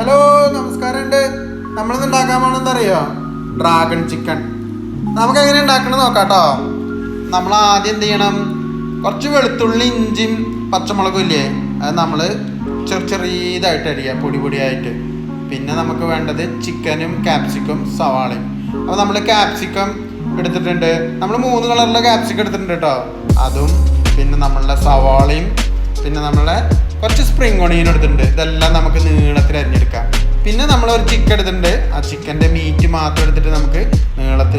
Hello, നമസ്കാരമുണ്ട്. നമ്മളിന്ന് ഉണ്ടാക്കാൻ പോകണമെന്ന് അറിയോ? Dragon chicken. നമുക്ക് എങ്ങനെ ഉണ്ടാക്കണമെന്ന് നോക്കാം കേട്ടോ. നമ്മൾ ആദ്യം എന്ത് ചെയ്യണം? കുറച്ച് വെളുത്തുള്ളി, ഇഞ്ചിയും പച്ചമുളകും ഇല്ലേ, അത് നമ്മൾ ചെറിയതായിട്ട് അരിയുക, പൊടിയായിട്ട്. പിന്നെ നമുക്ക് വേണ്ടത് ചിക്കനും ക്യാപ്സിക്കം സവാളയും. അപ്പോൾ നമ്മൾ ക്യാപ്സിക്കം എടുത്തിട്ടുണ്ട്. നമ്മൾ 3 കളറിലെ ക്യാപ്സിക്കം എടുത്തിട്ടുണ്ട് കേട്ടോ. അതും പിന്നെ നമ്മളുടെ സവാളയും പിന്നെ നമ്മളെ കുറച്ച് സ്പ്രിംഗ് ഓണിയൻ എടുത്തിട്ടുണ്ട്. ഇതെല്ലാം നമുക്ക് നീളത്തിൽ അരിഞ്ഞെടുക്കാം. പിന്നെ നമ്മളൊരു ചിക്കൻ എടുത്തിട്ടുണ്ട്. ആ ചിക്കൻ്റെ മീറ്റ് മാത്രം എടുത്തിട്ട് നമുക്ക് നീളത്തിൽ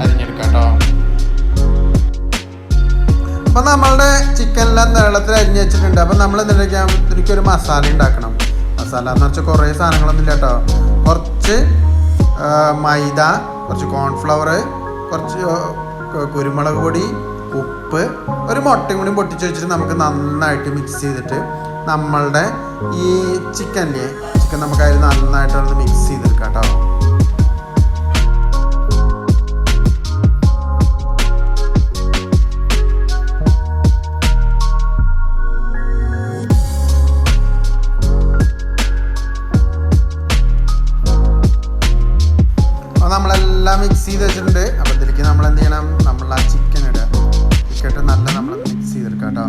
അരിഞ്ഞെടുക്കാം കേട്ടോ. അപ്പം നമ്മളുടെ ചിക്കനെല്ലാം നീളത്തിൽ അരിഞ്ഞ് വെച്ചിട്ടുണ്ട്. അപ്പം നമ്മൾ ഇതിലേക്കൊരു മസാല ഉണ്ടാക്കണം. മസാല എന്ന് വെച്ചാൽ കുറേ സാധനങ്ങളൊന്നും ഇല്ല കേട്ടോ. കുറച്ച് മൈദ, കുറച്ച് കോൺഫ്ലവർ, കുറച്ച് കുരുമുളക് പൊടി, ഉപ്പ്, ഒരു മുട്ടയും കൂടി പൊട്ടിച്ച് വെച്ചിട്ട് നമുക്ക് നന്നായിട്ട് മിക്സ് ചെയ്തിട്ട് നമ്മളുടെ ഈ ചിക്കൻ നമുക്ക് അതിൽ നന്നായിട്ടൊന്ന് മിക്സ് ചെയ്തെടുക്കാം കേട്ടോ. അപ്പോൾ നമ്മളെല്ലാം മിക്സ് ചെയ്ത് വെച്ചിട്ടുണ്ട്. അപ്പോൾ ഇതിലേക്ക് നമ്മൾ എന്ത് ചെയ്യണം? നമ്മൾ ആ ചിക്കൻ ഇടുക. ചിക്കൻ നല്ല നമ്മൾ മിക്സ് ചെയ്തെടുക്കാം കേട്ടോ.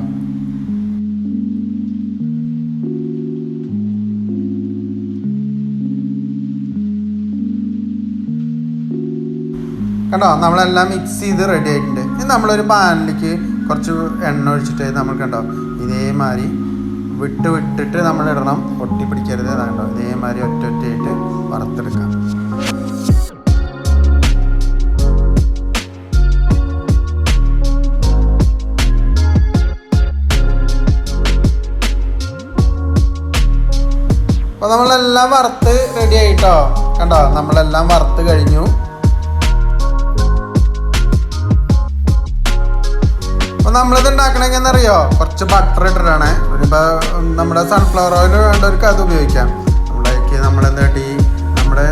കണ്ടോ, നമ്മളെല്ലാം മിക്സ് ചെയ്ത് റെഡി ആയിട്ടുണ്ട്. ഇനി നമ്മളൊരു പാനിലേക്ക് കുറച്ച് എണ്ണ ഒഴിച്ചിട്ട് നമ്മൾ കണ്ടോ ഇതേമാതിരി വിട്ടിട്ട് നമ്മൾ ഇടണം. ഒട്ടി പിടിക്കരുത്. കണ്ടോ ഇതേമാതിരി ഒറ്റയായിട്ട് വറുത്തെടുക്കാം. അപ്പോൾ നമ്മളെല്ലാം വറുത്ത് റെഡി ആയിട്ടോ. കണ്ടോ, നമ്മളെല്ലാം വറുത്ത് കഴിഞ്ഞു. അപ്പോൾ നമ്മളിത് ഉണ്ടാക്കണമെങ്കിൽ എന്നറിയോ? കുറച്ച് ബട്ടർ ഇട്ടിട്ടാണ്. ഇപ്പോൾ നമ്മുടെ സൺഫ്ലവർ ഓയിൽ വേണ്ടവർക്ക് അത് ഉപയോഗിക്കാം. നമ്മുടെ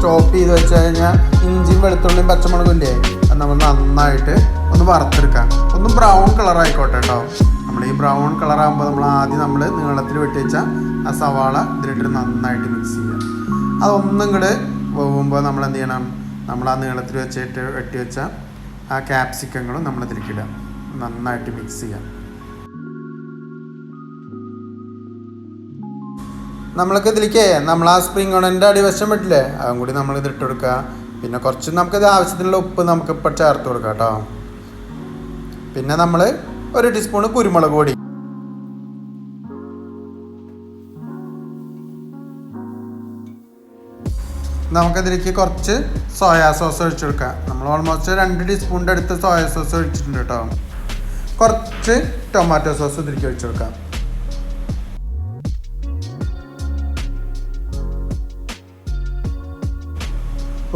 ചോപ്പ് ചെയ്ത് വെച്ച് കഴിഞ്ഞാൽ ഇഞ്ചിയും വെളുത്തുള്ളിയും പച്ചമുളകും ഇല്ലേ, അത് നമ്മൾ നന്നായിട്ട് ഒന്ന് വറുത്തെടുക്കാം. ഒന്ന് ബ്രൗൺ കളർ ആയിക്കോട്ടെ കേട്ടോ. നമ്മൾ ഈ ബ്രൗൺ കളർ ആകുമ്പോൾ നമ്മൾ നീളത്തിൽ വെട്ടി വെച്ചാൽ ആ സവാള ഇതിലിട്ട് നന്നായിട്ട് മിക്സ് ചെയ്യാം. അതൊന്നും ഇങ്ങോട്ട് പോകുമ്പോൾ നമ്മൾ എന്ത് ചെയ്യണം? നമ്മൾ ആ നീളത്തിൽ വെട്ടി വെച്ച ആ ക്യാപ്സിക്കങ്ങളും നമ്മൾ ഇതിലേക്ക് ഇടാം. നന്നായിട്ട് മിക്സ് ചെയ്യാം. നമ്മൾക്ക് ഇതിലേക്ക് നമ്മൾ ആ സ്പ്രിംഗ് ഓണിയൻ്റെ അടിവശം പറ്റില്ലേ, അതും കൂടി നമ്മൾ ഇതിട്ട് കൊടുക്കുക. പിന്നെ കുറച്ച് നമുക്കിത് ആവശ്യത്തിനുള്ള ഉപ്പ് നമുക്ക് ഇപ്പോൾ ചേർത്ത് കൊടുക്കാം കേട്ടോ. പിന്നെ നമ്മൾ 1 ടീസ്പൂൺ കുരുമുളക് പൊടി, നമുക്കതിലേക്ക് കുറച്ച് സോയാ സോസ് ഒഴിച്ചു കൊടുക്കാം. നമ്മൾ ഓൾമോസ്റ്റ് 2 ടീസ്പൂണിൻ്റെ അടുത്ത് സോയാ സോസ് ഒഴിച്ചിട്ടുണ്ട് കേട്ടോ. കുറച്ച് ടൊമാറ്റോ സോസ് ഇതിലേക്ക് ഒഴിച്ചു കൊടുക്കാം.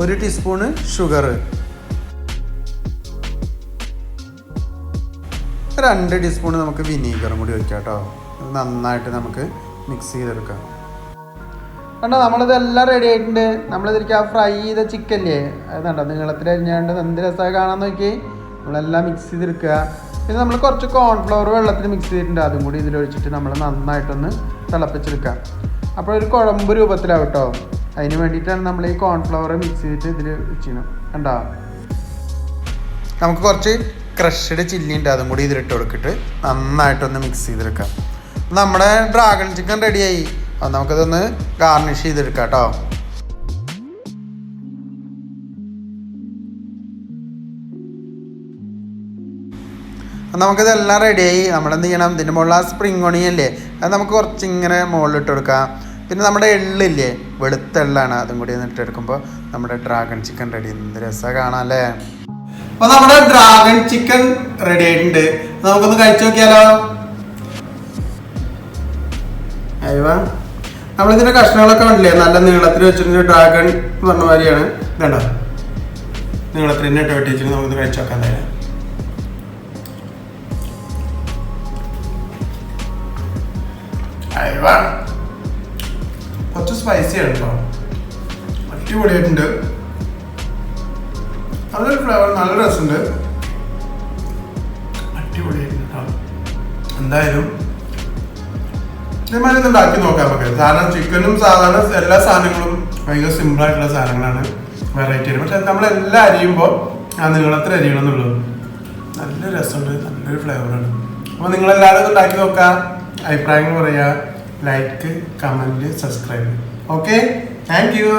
ഒരു ടീസ്പൂണ് ഷുഗർ, 2 ടീസ്പൂൺ നമുക്ക് വിനീഗറും കൂടി ഒഴിക്കാം കേട്ടോ. നന്നായിട്ട് നമുക്ക് മിക്സ് ചെയ്തെടുക്കാം. കണ്ടോ, നമ്മളിതെല്ലാം റെഡി ആയിട്ടുണ്ട്. നമ്മളിതിലേക്ക് ആ ഫ്രൈ ചെയ്ത ചിക്കനില്ലേ, അത് കണ്ടോ നീളത്തിൽ അരിഞ്ഞാണ്ട് എന്ത് രസമായി കാണാൻ നോക്കി. നമ്മളെല്ലാം മിക്സ് ചെയ്തെടുക്കുക. പിന്നെ നമ്മൾ കുറച്ച് കോൺഫ്ലവർ വെള്ളത്തിൽ മിക്സ് ചെയ്തിട്ടുണ്ട്. അതും കൂടി ഇതിലൊഴിച്ചിട്ട് നമ്മൾ നന്നായിട്ടൊന്ന് തിളപ്പിച്ചെടുക്കാം. അപ്പോൾ ഒരു കുഴമ്പ് രൂപത്തിലാവും കേട്ടോ. അതിന് വേണ്ടിയിട്ടാണ് നമ്മൾ ഈ കോൺഫ്ലവർ മിക്സ് ചെയ്തിട്ട് ഇതിൽ വെച്ചിരുന്നത്. കണ്ടോ, നമുക്ക് കുറച്ച് ക്രഷ്ഡ് ചില്ലി ഉണ്ട്, അതും കൂടി ഇതിലിട്ട് കൊടുത്തിട്ട് നന്നായിട്ടൊന്ന് മിക്സ് ചെയ്തെടുക്കാം. നമ്മുടെ ഡ്രാഗൺ ചിക്കൻ റെഡിയായി. അപ്പോൾ നമുക്കതൊന്ന് ഗാർണിഷ് ചെയ്തെടുക്കാം കേട്ടോ. നമുക്കിതെല്ലാം റെഡിയായി. നമ്മളെന്ത് ചെയ്യണം? ഇതിൻ്റെ മുകളിൽ ആ സ്പ്രിംഗ് ഓണിയൻ അല്ലേ, അത് നമുക്ക് കുറച്ചിങ്ങനെ മുകളിലിട്ട് കൊടുക്കാം. പിന്നെ നമ്മുടെ എള്ളില്ലേ, വെളുത്ത എള്ളാണ്, അതും കൂടി ഒന്ന് ഇട്ടെടുക്കുമ്പോൾ നമ്മുടെ ഡ്രാഗൺ ചിക്കൻ റെഡി. എന്ത് രസമാണ് കാണാം അല്ലേ? അപ്പോൾ നമ്മുടെ ഡ്രാഗൺ ചിക്കൻ റെഡി ആയിട്ടുണ്ട്. നമുക്കൊന്ന് കഴിച്ചു നോക്കിയാലോ? അയ്യോ, നമ്മളിതിൻ്റെ കഷ്ണങ്ങളൊക്കെ ഉണ്ടല്ലേ, നല്ല നീളത്തിൽ വെച്ചിട്ട് ഡ്രാഗൺ പറഞ്ഞ മാതിരിയാണ്. കണ്ടോ, നീളത്തിൽ തന്നെ ഇട്ട് വെട്ടിച്ചിട്ട് നമുക്കൊന്ന് കഴിച്ചു നോക്കാൻ തരാം. അയ്യോ, കുറച്ച് സ്പൈസി ആണ് കേട്ടോ. അടിപൊളിയായിട്ടുണ്ട്. നല്ലൊരു ഫ്ലേവർ, നല്ല രസമുണ്ട്. അടിപൊളിയായിട്ടുണ്ട് കേട്ടോ. എന്തായാലും ഇതേമാതിരി ഒന്ന് ഉണ്ടാക്കി നോക്കാം നമുക്ക്. സാധാരണ ചിക്കനും സാധാരണ എല്ലാ സാധനങ്ങളും ഭയങ്കര സിമ്പിളായിട്ടുള്ള സാധനങ്ങളാണ്, വെറൈറ്റി ആണ്. പക്ഷെ നമ്മളെല്ലാം അരിയുമ്പോൾ ആ നീളത്തിൽ അരിയണമെന്നുള്ളൂ. നല്ല രസമുണ്ട്, നല്ലൊരു ഫ്ലേവറാണ്. അപ്പോൾ നിങ്ങളെല്ലാവരും ഉണ്ടാക്കി നോക്കാം, അഭിപ്രായങ്ങൾ പറയുക, like, comment, subscribe. Okay, thank you.